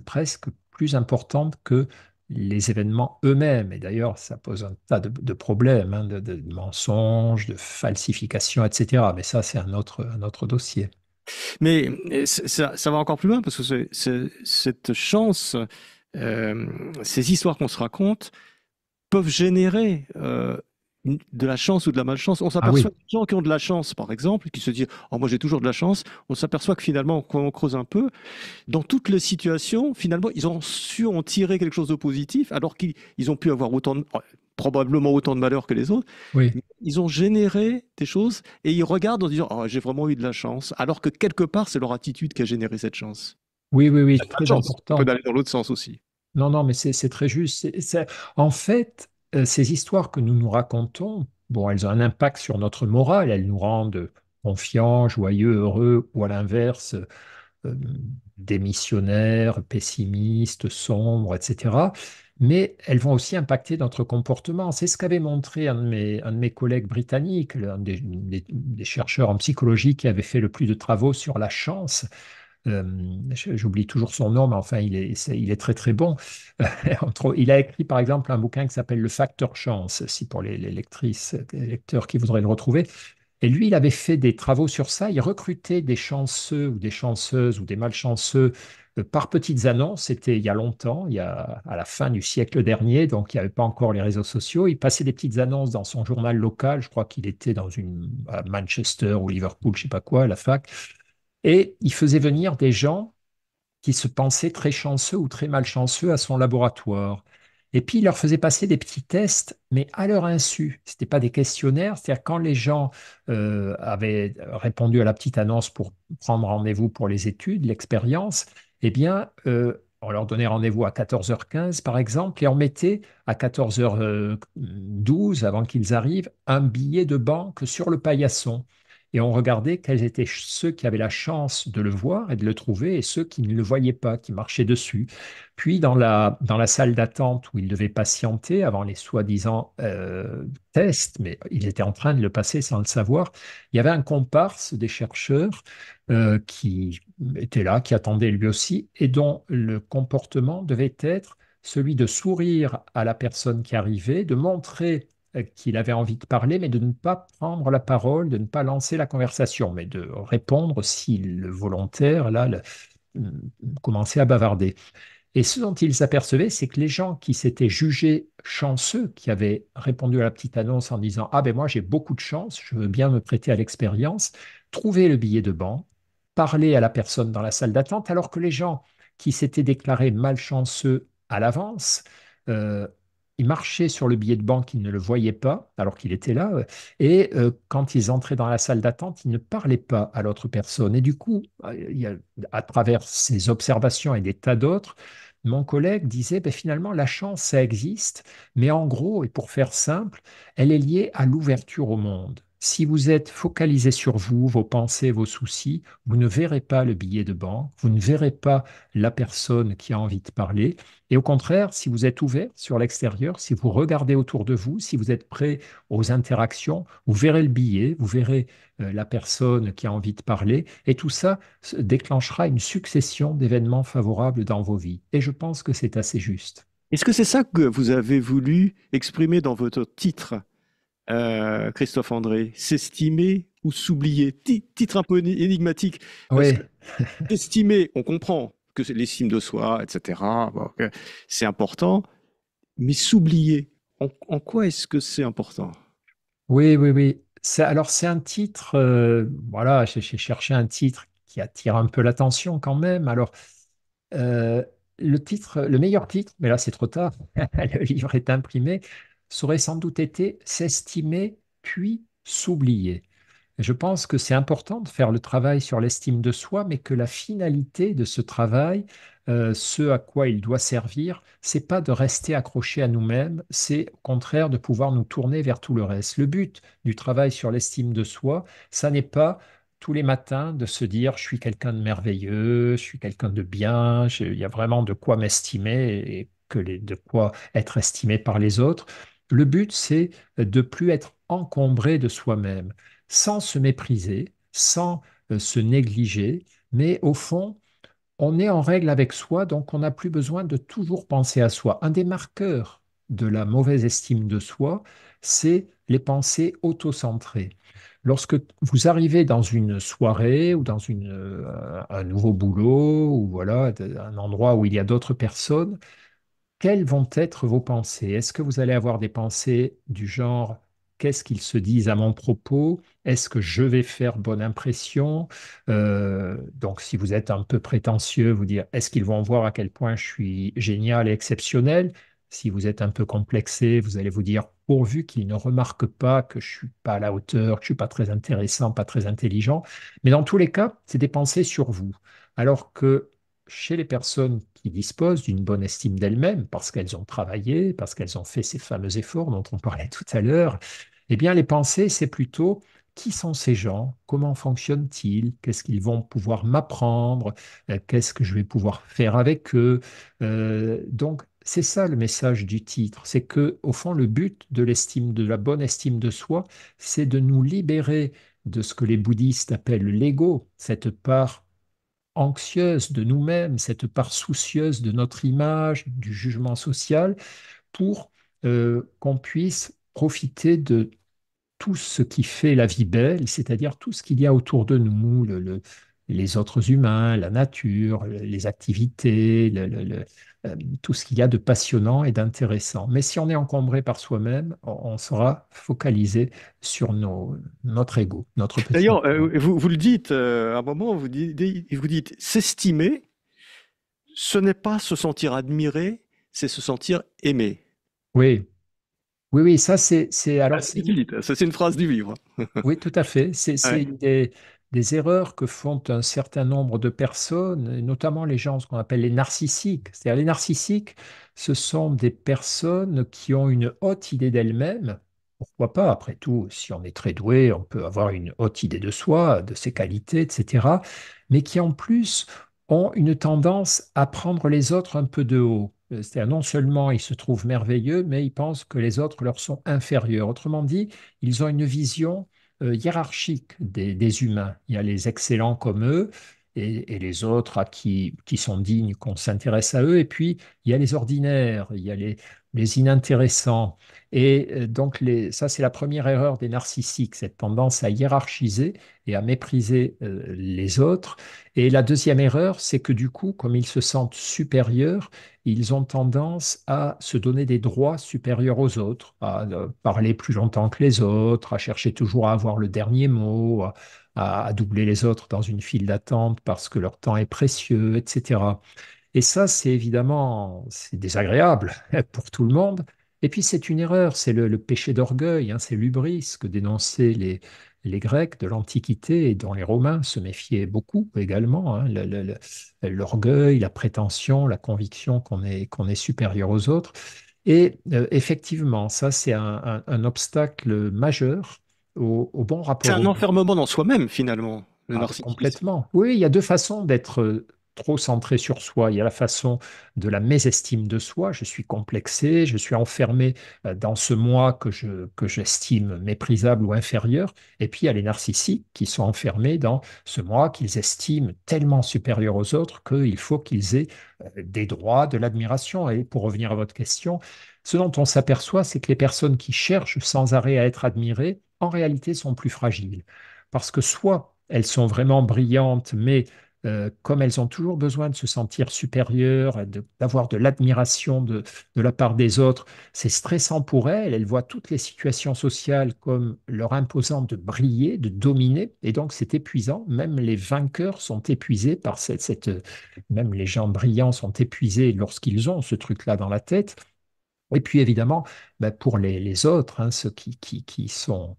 Speaker 2: plus importantes que les événements eux-mêmes. Et d'ailleurs, ça pose un tas de problèmes, hein, de mensonges, de falsifications, etc. Mais ça, c'est un autre dossier.
Speaker 1: Mais ça va encore plus loin parce que cette chance, euh, ces histoires qu'on se raconte peuvent générer de la chance ou de la malchance. On
Speaker 2: Ah
Speaker 1: s'aperçoit
Speaker 2: oui,
Speaker 1: que les gens qui ont de la chance, par exemple, qui se disent oh, moi j'ai toujours de la chance, on s'aperçoit que finalement, quand on creuse un peu, dans toutes les situations, finalement, ils ont su en tirer quelque chose de positif, alors qu'ils ont pu avoir probablement autant de malheur que les autres.
Speaker 2: oui,
Speaker 1: Mais ils ont généré des choses et ils regardent en disant oh, j'ai vraiment eu de la chance, alors que quelque part, c'est leur attitude qui a généré cette chance.
Speaker 2: oui, oui, oui,
Speaker 1: Pas de
Speaker 2: très
Speaker 1: chance, ça peut
Speaker 2: important.
Speaker 1: aller dans l'autre sens aussi.
Speaker 2: Non, non, mais c'est très juste. En fait, ces histoires que nous nous racontons, bon, elles ont un impact sur notre morale. Elles nous rendent confiants, joyeux, heureux, ou à l'inverse, euh, démissionnaires, pessimistes, sombres, etc. Mais elles vont aussi impacter notre comportement. C'est ce qu'avait montré un de mes collègues britanniques, l'un des chercheurs en psychologie qui avait fait le plus de travaux sur la chance. Euh, J'oublie toujours son nom, mais enfin, il est très très bon. Il a écrit par exemple un bouquin qui s'appelle Le facteur chance, si pour les lectrices, les lecteurs qui voudraient le retrouver. Et lui, il avait fait des travaux sur ça. Il recrutait des chanceux ou des chanceuses ou des malchanceux par petites annonces. C'était il y a longtemps, à la fin du siècle dernier, donc il n'y avait pas encore les réseaux sociaux. Il passait des petites annonces dans son journal local. Je crois qu'il était à Manchester ou Liverpool, je sais pas quoi, à la fac. Et il faisait venir des gens qui se pensaient très chanceux ou très malchanceux à son laboratoire. Et puis, il leur faisait passer des petits tests, mais à leur insu. Ce n'était pas des questionnaires, c'est-à-dire quand les gens avaient répondu à la petite annonce pour prendre rendez-vous pour les études, l'expérience, eh bien, on leur donnait rendez-vous à 14h15, par exemple, et on mettait à 14h12, avant qu'ils arrivent, un billet de banque sur le paillasson. Et on regardait quels étaient ceux qui avaient la chance de le voir et de le trouver et ceux qui ne le voyaient pas, qui marchaient dessus. Puis dans la salle d'attente où il devait patienter avant les soi-disant tests, mais il était en train de le passer sans le savoir, il y avait un comparse des chercheurs qui était là, qui attendait lui aussi, et dont le comportement devait être celui de sourire à la personne qui arrivait, de montrer qu'il avait envie de parler, mais de ne pas prendre la parole, de ne pas lancer la conversation, mais de répondre si le volontaire, là, commençait à bavarder. Et ce dont ils s'apercevaient, c'est que les gens qui s'étaient jugés chanceux, qui avaient répondu à la petite annonce en disant ah ben moi j'ai beaucoup de chance, je veux bien me prêter à l'expérience, trouvaient le billet de banc, parlaient à la personne dans la salle d'attente, alors que les gens qui s'étaient déclarés malchanceux à l'avance, euh, ils marchaient sur le billet de banque, ils ne le voyaient pas, alors qu'il était là, et quand ils entraient dans la salle d'attente, ils ne parlaient pas à l'autre personne. Et du coup, à travers ces observations et des tas d'autres, mon collègue disait, ben, finalement, la chance, ça existe, mais en gros, et pour faire simple, elle est liée à l'ouverture au monde. Si vous êtes focalisé sur vous, vos pensées, vos soucis, vous ne verrez pas le billet de banque, vous ne verrez pas la personne qui a envie de parler. Et au contraire, si vous êtes ouvert sur l'extérieur, si vous regardez autour de vous, si vous êtes prêt aux interactions, vous verrez le billet, vous verrez la personne qui a envie de parler, et tout ça déclenchera une succession d'événements favorables dans vos vies. Et je pense que c'est assez juste.
Speaker 1: Est-ce que c'est ça que vous avez voulu exprimer dans votre titre, Christophe André? S'estimer ou s'oublier? Titre un peu énigmatique, parce que
Speaker 2: Oui,
Speaker 1: s'estimer, on comprend que c'est l'estime de soi, etc. Bon, que c'est important, mais s'oublier, en quoi est-ce que c'est important?
Speaker 2: oui, oui, oui. Alors, c'est un titre, voilà, j'ai cherché un titre qui attire un peu l'attention quand même. Alors, euh, le titre, le meilleur titre, mais là c'est trop tard, le livre est imprimé, ça aurait sans doute été S'estimer puis s'oublier. Je pense que c'est important de faire le travail sur l'estime de soi, mais que la finalité de ce travail, ce à quoi il doit servir, c'est pas de rester accroché à nous-mêmes, c'est au contraire de pouvoir nous tourner vers tout le reste. Le but du travail sur l'estime de soi, ça n'est pas tous les matins de se dire je suis quelqu'un de merveilleux, je suis quelqu'un de bien, il y a vraiment de quoi m'estimer et de quoi être estimé par les autres. Le but, c'est de plus être encombré de soi-même sans se mépriser, sans se négliger, mais au fond, on est en règle avec soi, donc on n'a plus besoin de toujours penser à soi. Un des marqueurs de la mauvaise estime de soi, c'est les pensées autocentrées. Lorsque vous arrivez dans une soirée ou dans un nouveau boulot ou voilà, un endroit où il y a d'autres personnes, quelles vont être vos pensées? Est-ce que vous allez avoir des pensées du genre qu'est-ce qu'ils se disent à mon propos? Est-ce que je vais faire bonne impression? Donc, si vous êtes un peu prétentieux, vous dire est-ce qu'ils vont voir à quel point je suis génial et exceptionnel? Si vous êtes un peu complexé, vous allez vous dire pourvu qu'ils ne remarquent pas que je suis pas à la hauteur, que je suis pas très intéressant, pas très intelligent. Mais dans tous les cas, c'est des pensées sur vous. Alors que chez les personnes qui disposent d'une bonne estime d'elles-mêmes, parce qu'elles ont travaillé, parce qu'elles ont fait ces fameux efforts dont on parlait tout à l'heure, eh bien, les pensées, c'est plutôt qui sont ces gens, comment fonctionnent-ils, qu'est-ce qu'ils vont pouvoir m'apprendre, qu'est-ce que je vais pouvoir faire avec eux. Donc, c'est ça le message du titre, c'est que, au fond, le but de l'estime, de la bonne estime de soi, c'est de nous libérer de ce que les bouddhistes appellent l'ego, cette part anxieuse de nous-mêmes, cette part soucieuse de notre image, du jugement social, pour qu'on puisse profiter de tout ce qui fait la vie belle, c'est-à-dire tout ce qu'il y a autour de nous, les autres humains, la nature, les activités, tout ce qu'il y a de passionnant et d'intéressant. Mais si on est encombré par soi-même, on sera focalisé sur notre ego, notre petit
Speaker 1: D'ailleurs,
Speaker 2: ego.
Speaker 1: vous le dites à un moment, vous dites s'estimer, ce n'est pas se sentir admiré, c'est se sentir aimé.
Speaker 2: Oui, oui, oui, ça
Speaker 1: Ah,
Speaker 2: alors
Speaker 1: c'est ce que tu dis, ça c'est une phrase du livre.
Speaker 2: oui, tout à fait. C'est
Speaker 1: Ouais.
Speaker 2: une des erreurs que font un certain nombre de personnes, et notamment les gens, ce qu'on appelle les narcissiques. C'est-à-dire les narcissiques, ce sont des personnes qui ont une haute idée d'elles-mêmes. Pourquoi pas? Après tout, si on est très doué, on peut avoir une haute idée de soi, de ses qualités, etc. Mais qui en plus ont une tendance à prendre les autres un peu de haut. C'est-à-dire non seulement ils se trouvent merveilleux, mais ils pensent que les autres leur sont inférieurs. Autrement dit, ils ont une vision hiérarchique des humains. Il y a les excellents comme eux et les autres qui sont dignes qu'on s'intéresse à eux. Et puis, il y a les ordinaires, il y a les inintéressants. Et donc, ça, c'est la première erreur des narcissiques, cette tendance à hiérarchiser et à mépriser les autres. Et la deuxième erreur, c'est que du coup, comme ils se sentent supérieurs, ils ont tendance à se donner des droits supérieurs aux autres, à parler plus longtemps que les autres, à chercher toujours à avoir le dernier mot, à doubler les autres dans une file d'attente parce que leur temps est précieux, etc. Et ça, c'est évidemment, c'est désagréable pour tout le monde. Et puis, c'est une erreur, c'est le péché d'orgueil, hein, c'est l'hubris que dénonçaient les Grecs de l'Antiquité et dont les Romains se méfiaient beaucoup également, hein, l'orgueil, la prétention, la conviction qu'on est supérieur aux autres. Et effectivement, ça, c'est un obstacle majeur au bon
Speaker 1: C'est
Speaker 2: rapport
Speaker 1: un
Speaker 2: au monde.
Speaker 1: enfermement dans soi-même finalement, le
Speaker 2: Ah,
Speaker 1: narcissisme.
Speaker 2: complètement. Oui, il y a deux façons d'être trop centré sur soi. Il y a la façon de la mésestime de soi. Je suis complexé, je suis enfermé dans ce moi que j'estime méprisable ou inférieur. Et puis il y a les narcissiques qui sont enfermés dans ce moi qu'ils estiment tellement supérieur aux autres qu'il faut qu'ils aient des droits, de l'admiration. Et pour revenir à votre question, ce dont on s'aperçoit, c'est que les personnes qui cherchent sans arrêt à être admirées, en réalité, sont plus fragiles. Parce que soit elles sont vraiment brillantes, mais comme elles ont toujours besoin de se sentir supérieures, d'avoir de l'admiration de la part des autres, c'est stressant pour elles. Elles voient toutes les situations sociales comme leur imposant de briller, de dominer, et donc c'est épuisant. Même les vainqueurs sont épuisés par même les gens brillants sont épuisés lorsqu'ils ont ce truc-là dans la tête. Et puis évidemment, ben, pour les autres, hein, ceux qui sont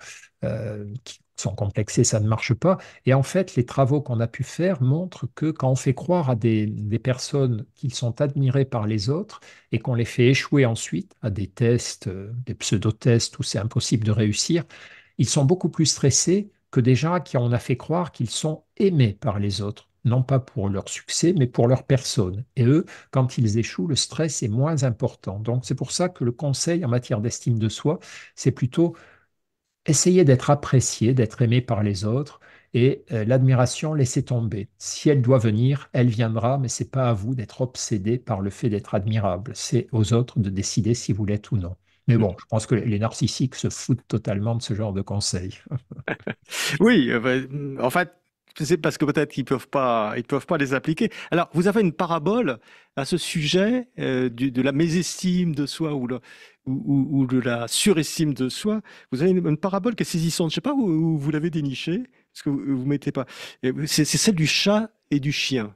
Speaker 2: complexés, ça ne marche pas. Et en fait, les travaux qu'on a pu faire montrent que quand on fait croire à des personnes qu'ils sont admirées par les autres et qu'on les fait échouer ensuite à des tests, des pseudo-tests où c'est impossible de réussir, ils sont beaucoup plus stressés que des gens à qui on a fait croire qu'ils sont aimés par les autres, non pas pour leur succès, mais pour leur personne. Et eux, quand ils échouent, le stress est moins important. Donc c'est pour ça que le conseil en matière d'estime de soi, c'est plutôt essayer d'être apprécié, d'être aimé par les autres. Et l'admiration, laissez tomber. Si elle doit venir, elle viendra, mais c'est pas à vous d'être obsédé par le fait d'être admirable. C'est aux autres de décider si vous l'êtes ou non. Mais bon, je pense que les narcissiques se foutent totalement de ce genre de conseils.
Speaker 1: Oui, en fait, c'est parce que peut-être ils peuvent pas les appliquer. Alors, vous avez une parabole à ce sujet de la mésestime de soi ou de la surestime de soi. Vous avez une parabole qui est saisissante. Je sais pas où vous l'avez dénichée, parce que vous mettez pas. C'est celle du chat et du chien.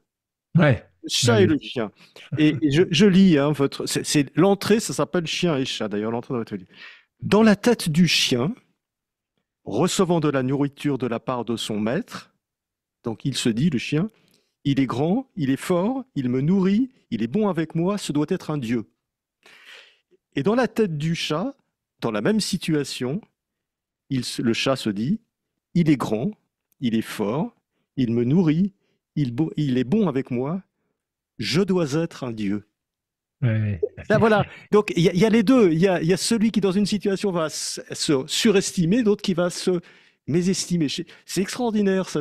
Speaker 2: Ouais,
Speaker 1: Le
Speaker 2: ouais,
Speaker 1: chat et
Speaker 2: oui.
Speaker 1: le chien. Et je lis, hein, c'est l'entrée, ça s'appelle chien et chat, d'ailleurs, l'entrée dans votre livre. Dans la tête du chien, recevant de la nourriture de la part de son maître, donc il se dit, le chien, il est grand, il est fort, il me nourrit, il est bon avec moi, ce doit être un dieu. Et dans la tête du chat, dans la même situation, le chat se dit, il est grand, il est fort, il me nourrit, il est bon avec moi, je dois être un dieu.
Speaker 2: Ouais.
Speaker 1: Là, voilà. Donc, il y a les deux. Il y a celui qui, dans une situation, va se surestimer, d'autre qui va se mésestimer. C'est extraordinaire, ce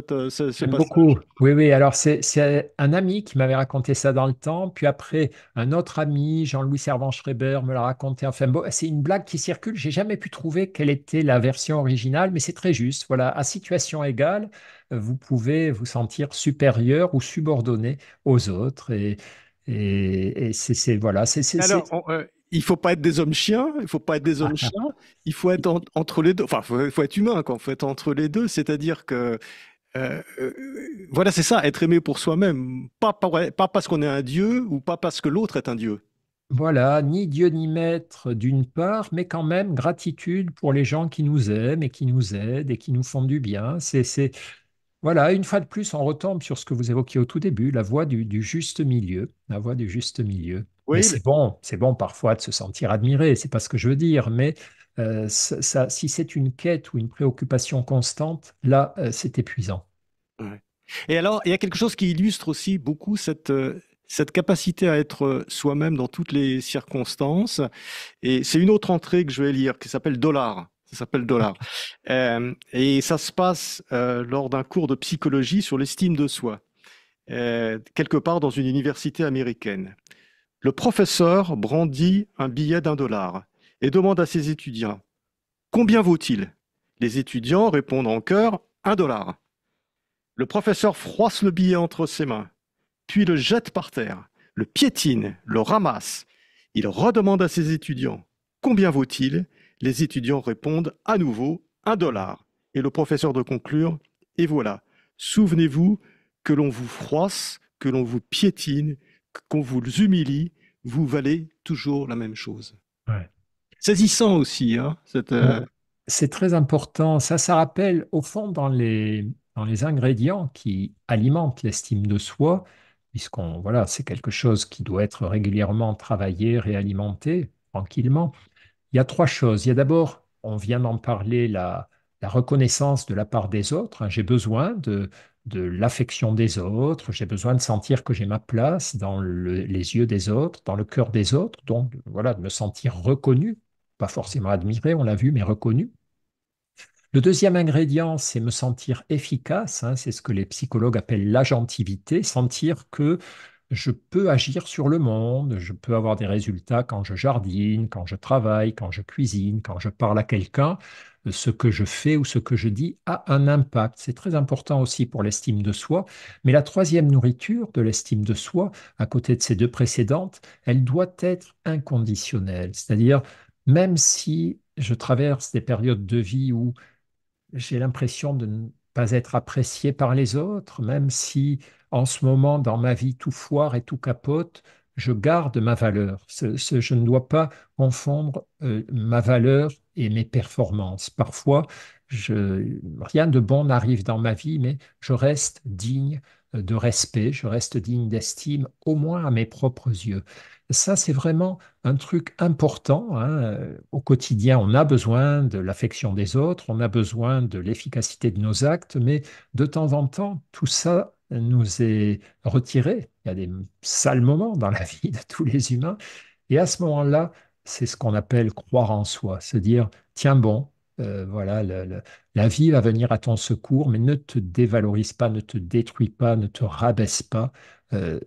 Speaker 2: J'aime beaucoup.
Speaker 1: passage.
Speaker 2: Oui, oui. Alors, c'est un ami qui m'avait raconté ça dans le temps. Puis après, un autre ami, Jean-Louis Servan-Schreiber, me l'a raconté. Enfin, bon, c'est une blague qui circule. J'ai jamais pu trouver quelle était la version originale, mais c'est très juste. Voilà, à situation égale, vous pouvez vous sentir supérieur ou subordonné aux autres. Et voilà,
Speaker 1: Alors, il faut pas être des hommes chiens, il faut pas être des hommes chats, il faut être entre les deux. Enfin, faut être humain, quoi. Il faut être entre les deux. C'est-à-dire que, voilà, c'est ça, être aimé pour soi-même. Pas parce qu'on est un dieu ou pas parce que l'autre est un dieu.
Speaker 2: Voilà, ni Dieu ni maître d'une part, mais quand même gratitude pour les gens qui nous aiment et qui nous aident et qui nous font du bien. Voilà, une fois de plus, on retombe sur ce que vous évoquiez au tout début, la voie du juste milieu, la voie du juste milieu. Mais
Speaker 1: Oui,
Speaker 2: c'est bon parfois de se sentir admiré, c'est pas ce que je veux dire, mais si c'est une quête ou une préoccupation constante, là, c'est épuisant.
Speaker 1: ouais. Et alors, il y a quelque chose qui illustre aussi beaucoup cette capacité à être soi-même dans toutes les circonstances. Et c'est une autre entrée que je vais lire qui s'appelle Dollar. Ça s'appelle Dollar. Et ça se passe lors d'un cours de psychologie sur l'estime de soi, quelque part dans une université américaine. Le professeur brandit un billet d'1 dollar et demande à ses étudiants: combien vaut-il? Les étudiants répondent en chœur: 1 dollar. Le professeur froisse le billet entre ses mains, puis le jette par terre, le piétine, le ramasse. Il redemande à ses étudiants: combien vaut-il? Les étudiants répondent à nouveau: 1 dollar. Et le professeur de conclure: et voilà, souvenez-vous que l'on vous froisse, que l'on vous piétine, qu'on vous humilie, vous valez toujours la même chose.
Speaker 2: Ouais.
Speaker 1: Saisissant aussi, hein,
Speaker 2: Ouais. C'est très important. Ça rappelle, au fond, dans les ingrédients qui alimentent l'estime de soi, voilà, c'est quelque chose qui doit être régulièrement travaillé, réalimenté tranquillement. Il y a trois choses. Il y a d'abord, on vient d'en parler, la reconnaissance de la part des autres, hein. J'ai besoin de l'affection des autres, j'ai besoin de sentir que j'ai ma place dans les yeux des autres, dans le cœur des autres, donc voilà, de me sentir reconnu, pas forcément admiré, on l'a vu, mais reconnu. Le deuxième ingrédient, c'est me sentir efficace, hein, c'est ce que les psychologues appellent l'agentivité, sentir que je peux agir sur le monde, je peux avoir des résultats quand je jardine, quand je travaille, quand je cuisine, quand je parle à quelqu'un. Ce que je fais ou ce que je dis a un impact. C'est très important aussi pour l'estime de soi. Mais la troisième nourriture de l'estime de soi, à côté de ces deux précédentes, elle doit être inconditionnelle. C'est-à-dire, même si je traverse des périodes de vie où j'ai l'impression de ne pas être apprécié par les autres, même si en ce moment, dans ma vie, tout foire et tout capote, je garde ma valeur. Je ne dois pas confondre ma valeur et mes performances. Parfois, rien de bon n'arrive dans ma vie, mais je reste digne de respect, je reste digne d'estime, au moins à mes propres yeux. Ça, c'est vraiment un truc important, hein. Au quotidien, on a besoin de l'affection des autres, on a besoin de l'efficacité de nos actes, mais de temps en temps, tout ça nous est retiré. Il y a des sales moments dans la vie de tous les humains. Et à ce moment-là, c'est ce qu'on appelle croire en soi, se dire, tiens bon, voilà, la vie va venir à ton secours, mais ne te dévalorise pas, ne te détruis pas, ne te rabaisse pas. Euh,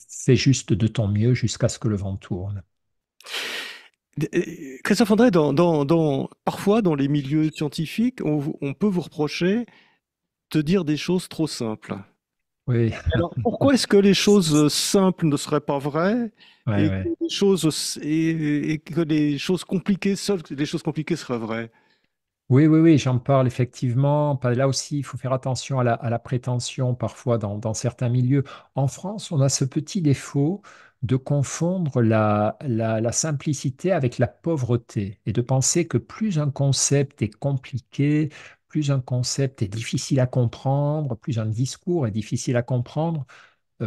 Speaker 2: Fais juste de ton mieux jusqu'à ce que le vent tourne.
Speaker 1: Christophe André, parfois dans les milieux scientifiques, on peut vous reprocher de dire des choses trop simples.
Speaker 2: Oui,
Speaker 1: Alors, pourquoi est-ce que les choses simples ne seraient pas vraies
Speaker 2: ouais, ouais.
Speaker 1: et que les choses compliquées, seules les choses compliquées seraient vraies?
Speaker 2: Oui, oui, oui, j'en parle effectivement. Là aussi, il faut faire attention à la prétention parfois dans certains milieux. En France, on a ce petit défaut de confondre la simplicité avec la pauvreté et de penser que plus un concept est compliqué, plus un concept est difficile à comprendre, plus un discours est difficile à comprendre,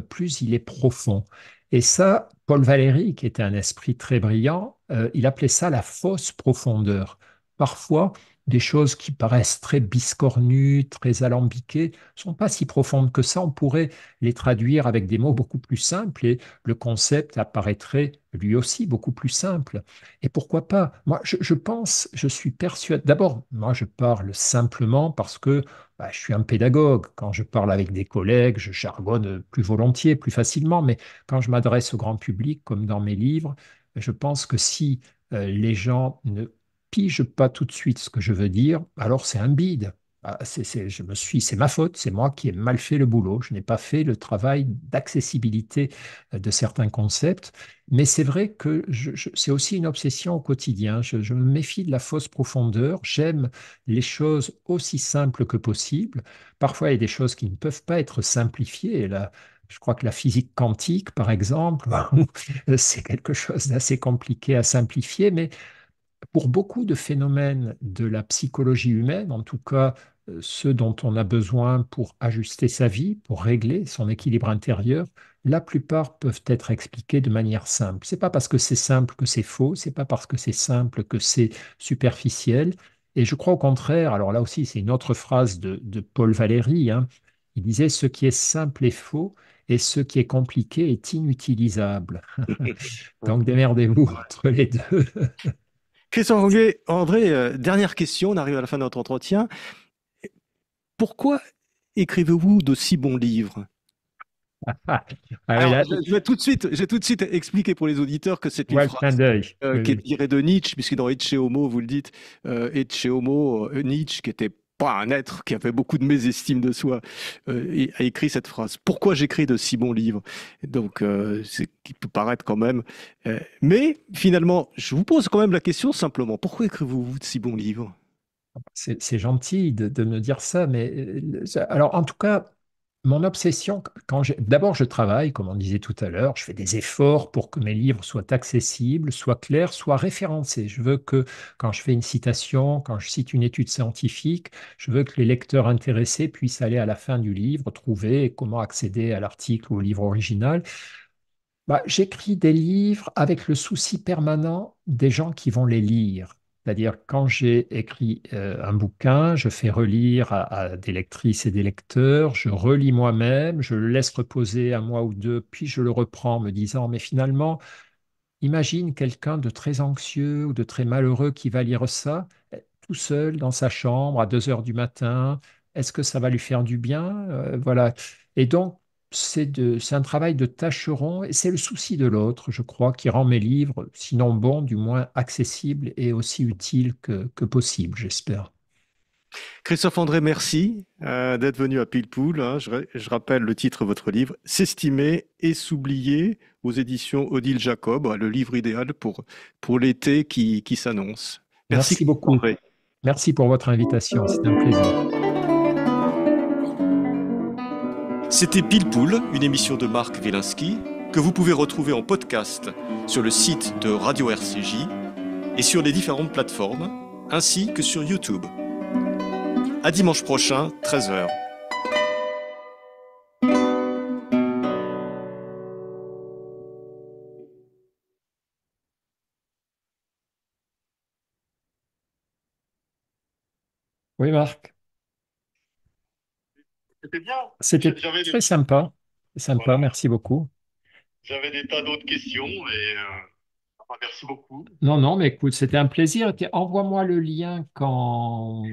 Speaker 2: plus il est profond. Et ça, Paul Valéry, qui était un esprit très brillant, il appelait ça la fausse profondeur. Parfois, des choses qui paraissent très biscornues, très alambiquées, ne sont pas si profondes que ça. On pourrait les traduire avec des mots beaucoup plus simples et le concept apparaîtrait lui aussi beaucoup plus simple. Et pourquoi pas? Moi, je pense, je suis persuadé. D'abord, moi, je parle simplement parce que je suis un pédagogue. Quand je parle avec des collègues, je jargonne plus volontiers, plus facilement, mais quand je m'adresse au grand public, comme dans mes livres, je pense que si les gens ne pigent pas tout de suite ce que je veux dire, alors c'est un bide. C'est ma faute, c'est moi qui ai mal fait le boulot. Je n'ai pas fait le travail d'accessibilité de certains concepts. Mais c'est vrai que c'est aussi une obsession au quotidien. Je me méfie de la fausse profondeur. J'aime les choses aussi simples que possible. Parfois, il y a des choses qui ne peuvent pas être simplifiées. Et là, je crois que la physique quantique, par exemple, c'est quelque chose d'assez compliqué à simplifier, mais pour beaucoup de phénomènes de la psychologie humaine, en tout cas ceux dont on a besoin pour ajuster sa vie, pour régler son équilibre intérieur, la plupart peuvent être expliqués de manière simple. C'est pas parce que c'est simple que c'est faux, c'est pas parce que c'est simple que c'est superficiel. Et je crois au contraire, alors là aussi c'est une autre phrase de Paul Valéry, hein, il disait ce qui est simple est faux et ce qui est compliqué est inutilisable. Donc démerdez-vous entre les deux.
Speaker 1: Christophe André, dernière question, on arrive à la fin de notre entretien. Pourquoi écrivez-vous de si bons livres?
Speaker 2: Ah, ah oui,
Speaker 1: Alors,
Speaker 2: là,
Speaker 1: je vais tout de suite expliquer pour les auditeurs que
Speaker 2: je
Speaker 1: c'est une
Speaker 2: vois le clin
Speaker 1: phrase
Speaker 2: d'œil. Oui,
Speaker 1: qui est
Speaker 2: oui.
Speaker 1: tirée de Nietzsche, puisque dans Ecce Homo, vous le dites, Ecce Homo, Nietzsche, qui était pas un être qui avait beaucoup de mésestime de soi, a écrit cette phrase. Pourquoi j'écris de si bons livres? Donc, c'est qui peut paraître quand même. Mais finalement, je vous pose quand même la question simplement. Pourquoi écrivez-vous de si bons livres?
Speaker 2: C'est gentil de me dire ça, mais alors en tout cas, mon obsession, d'abord je travaille, comme on disait tout à l'heure, je fais des efforts pour que mes livres soient accessibles, soient clairs, soient référencés. Je veux que quand je fais une citation, quand je cite une étude scientifique, je veux que les lecteurs intéressés puissent aller à la fin du livre, trouver comment accéder à l'article ou au livre original. J'écris des livres avec le souci permanent des gens qui vont les lire. C'est-à-dire, quand j'ai écrit un bouquin, je fais relire à des lectrices et des lecteurs, je relis moi-même, je le laisse reposer un mois ou deux, puis je le reprends en me disant, mais finalement, imagine quelqu'un de très anxieux ou de très malheureux qui va lire ça tout seul dans sa chambre à 2 heures du matin. Est-ce que ça va lui faire du bien? Voilà. Et donc, c'est un travail de tâcheron et c'est le souci de l'autre, je crois, qui rend mes livres, sinon bons, du moins accessibles et aussi utiles que possible, j'espère.
Speaker 1: Christophe André, merci d'être venu à Pilpoul, hein. Je rappelle le titre de votre livre, S'estimer et s'oublier aux éditions Odile Jacob, le livre idéal pour l'été qui s'annonce. Merci
Speaker 2: Merci
Speaker 1: Christophe
Speaker 2: beaucoup.
Speaker 1: André.
Speaker 2: Merci pour votre invitation. C'était un plaisir.
Speaker 1: C'était Pilpoul, une émission de Marc Wielinski que vous pouvez retrouver en podcast sur le site de Radio RCJ et sur les différentes plateformes, ainsi que sur YouTube. À dimanche prochain, 13 heures.
Speaker 2: Oui, Marc.
Speaker 1: C'était bien.
Speaker 2: C'était
Speaker 1: J'avais
Speaker 2: très sympa. Sympa,
Speaker 1: voilà.
Speaker 2: merci beaucoup.
Speaker 1: J'avais des tas d'autres questions et merci beaucoup.
Speaker 2: Non, non, mais écoute, c'était un plaisir. Envoie-moi le lien quand